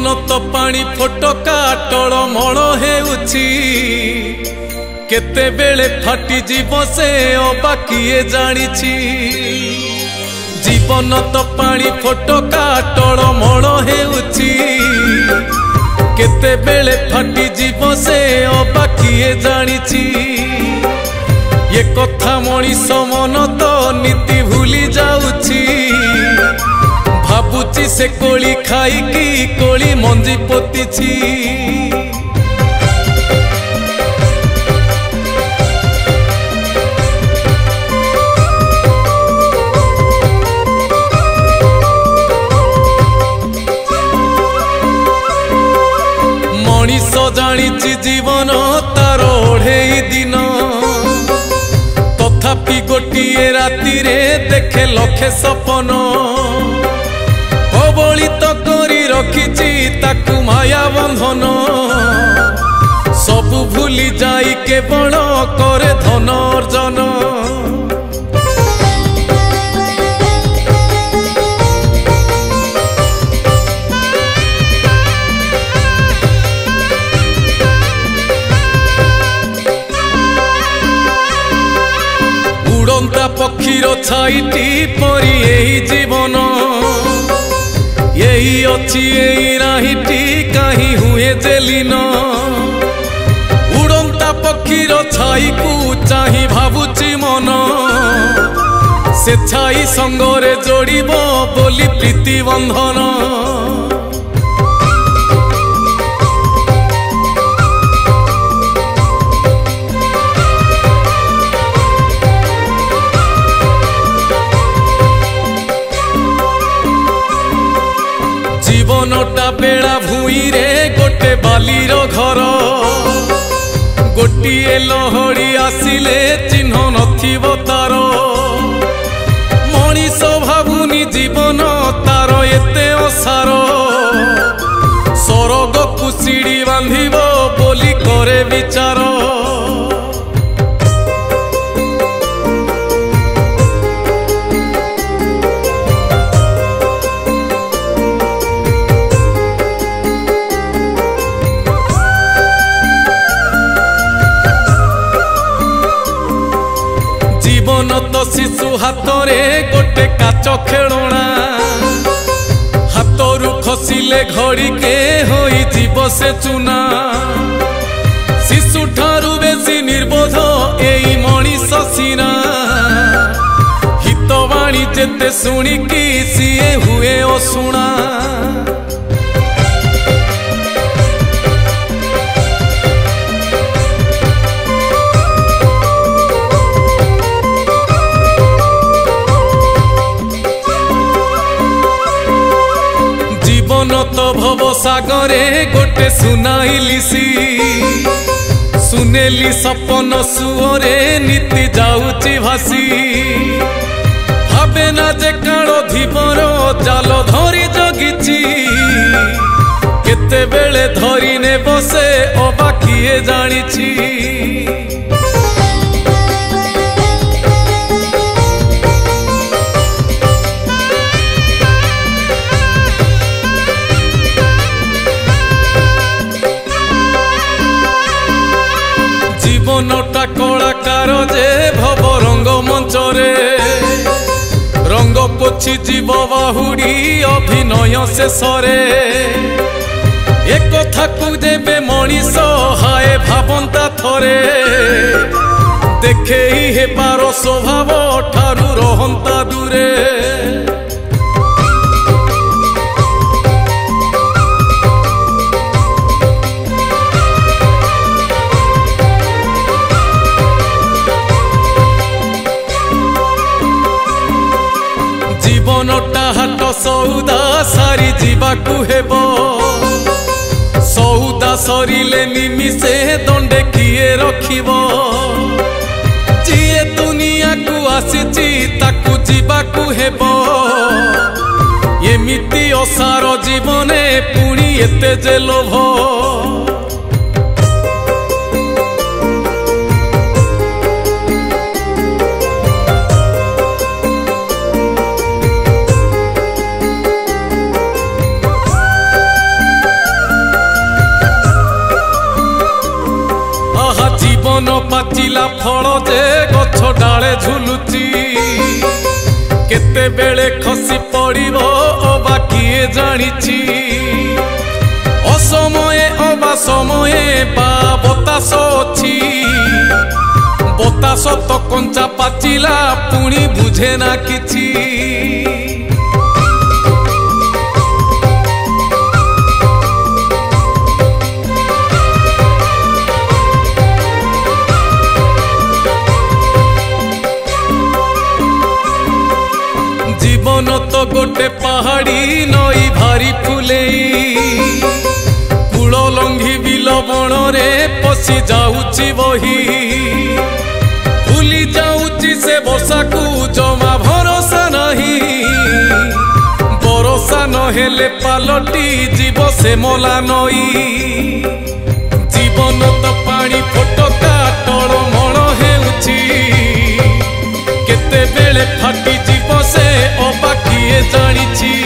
तो पानी फोटका टळमळ हेउछि केते बेले फाटी जीव से अबा किए जानिछि। जीवन तो पानी फोटका टळमळ हेउछि केते बेले फाटी जीव से अबा किए जानिछि। ये कथा मनीष मन तो नीति भूली जाउछि भाबुची से कोली खाई की कोली मंजी पोतीछि। मनीष जानिछि जीवन तार ओढ़ेई दिन तथापि गोटिए राति रे देखे लखे सपन कबलित करी रखिछि ताकु माया बंधन सबु भूली जाई केवल करे धन अर्जन। उड़ंता पक्षीर छाईटी परी एही जीवन यही अच्छी यही राहीटी कहीं हुए जेलीन। उड़ंता पक्षीर छाई को चाही भाबुची मन से छाई संगरे जोड़िब बोली प्रीति बंधन। जीवनटा बेड़ा भूई रे गोटे बालीर घर गोटिए लहड़ी आसिले चिन्ह नथिबो तार। मनीष भाबुनी जीवन तार एते असार सरग को सीढ़ी बांधिबो बोली करे विचार। जीवन तो शिशु हाथरे गोटे काच खेलना हाथरू खसिले घड़ी के होई जीव से चुना। शिशु ठारू बेसी निर्बोध एई मनीष सीना हितवाणी जेते शुणिकी सीए हुए अशुणा। जीवन तो भव सागरे गोटे सुनाइलिसी सुनेली सपन सुओरे नीति जाउची भासी। भावे ना जे काल धीवर जाल धरी जगिछि केते बेले धरी ने बसे अबा किए जानिछि। जीवनटा कलाकार जे भव रंग मंचरे रंग पोछि जीव बाहुड़ी अभिनय शेषरे। एक कथा को जेबे मनीष हाय भाबंता थरे देखे ही हे पार स्वभाव ठारू रहंता दूरे। जीवनटा हाट सौदा सारी जीवाकू हेबो सौदा सरिले निमिषे दंडे किए रखिबो। जिए दुनिया को आसीची ताकू जीवाकू हेबो एमिति असार जीवने पुणी एते जे लोभ। पाचिला फल जे गछ डाले झुलुची केते बेले खसी पड़िबो अबा किए जानिछि असमये अबा समये बा बतास अछि बतास तो कंचा पाचिला पुणी बुझे ना किछि जीवन तो गोटे पहाड़ी नई भारी फुलेई कूल लंघी बिल बण रे पशि जाऊची बही भूली जाऊची से बसा को जमा भरोसा नहीं भरोसा नहेले पालटी जीव से मला नई जीवन तो पानी फटका टळमळ हेउची केते बेले फाटी जीव से अबा किए जानिछि।